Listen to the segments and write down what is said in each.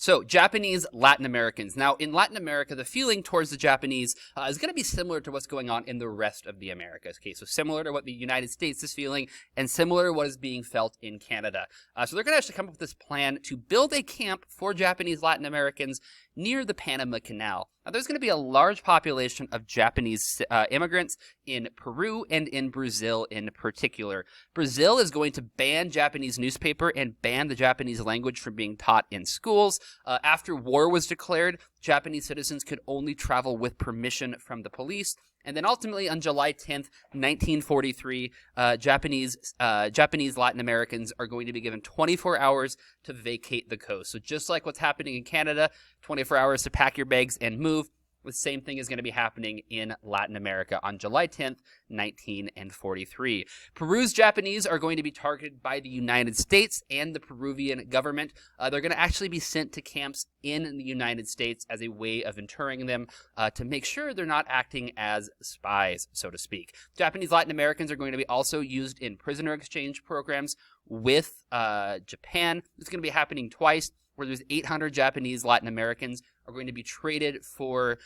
So, Japanese Latin Americans. Now, in Latin America, the feeling towards the Japanese is going to be similar to what's going on in the rest of the Americas. Okay, so similar to what the United States is feeling and similar to what is being felt in Canada. So they're going to actually come up with this plan to build a camp for Japanese Latin Americans near the Panama Canal. Now, there's going to be a large population of Japanese immigrants in Peru and in Brazil in particular. Brazil is going to ban Japanese newspaper and ban the Japanese language from being taught in schools. After war was declared, Japanese citizens could only travel with permission from the police. And then ultimately on July 10th, 1943, Japanese Latin Americans are going to be given 24 hours to vacate the coast. So just like what's happening in Canada, 24 hours to pack your bags and move. The same thing is going to be happening in Latin America on July 10th, 1943. Peru's Japanese are going to be targeted by the United States and the Peruvian government. They're going to actually be sent to camps in the United States as a way of interring them to make sure they're not acting as spies, so to speak. Japanese Latin Americans are going to be also used in prisoner exchange programs with Japan. It's going to be happening twice, where there's 800 Japanese Latin Americans are going to be traded for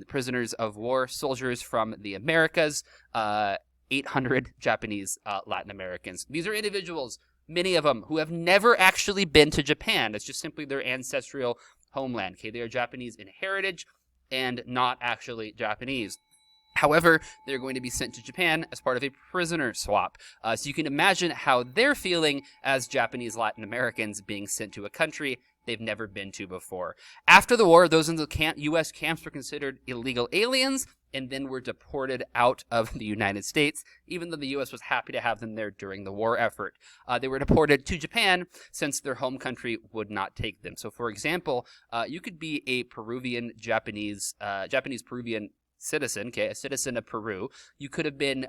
prisoners of war, soldiers from the Americas, 800 Japanese Latin Americans. These are individuals, many of them, who have never actually been to Japan. It's just simply their ancestral homeland. Okay, they are Japanese in heritage and not actually Japanese. However, they're going to be sent to Japan as part of a prisoner swap. So you can imagine how they're feeling as Japanese Latin Americans being sent to a country they've never been to before. After the war, those in the U.S. camps were considered illegal aliens and then were deported out of the United States, even though the U.S. was happy to have them there during the war effort. They were deported to Japan since their home country would not take them. So, for example, you could be a Japanese-Peruvian citizen, okay, a citizen of Peru. You could have been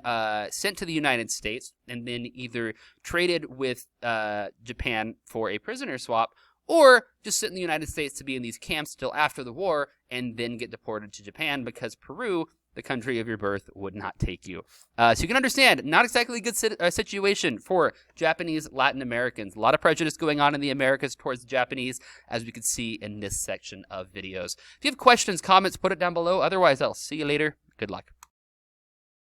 sent to the United States and then either traded with Japan for a prisoner swap, or just sit in the United States to be in these camps till after the war and then get deported to Japan because Peru, the country of your birth, would not take you. So you can understand, not exactly a good situation for Japanese Latin Americans. A lot of prejudice going on in the Americas towards the Japanese, as we could see in this section of videos. If you have questions, comments, put it down below. Otherwise, I'll see you later. Good luck.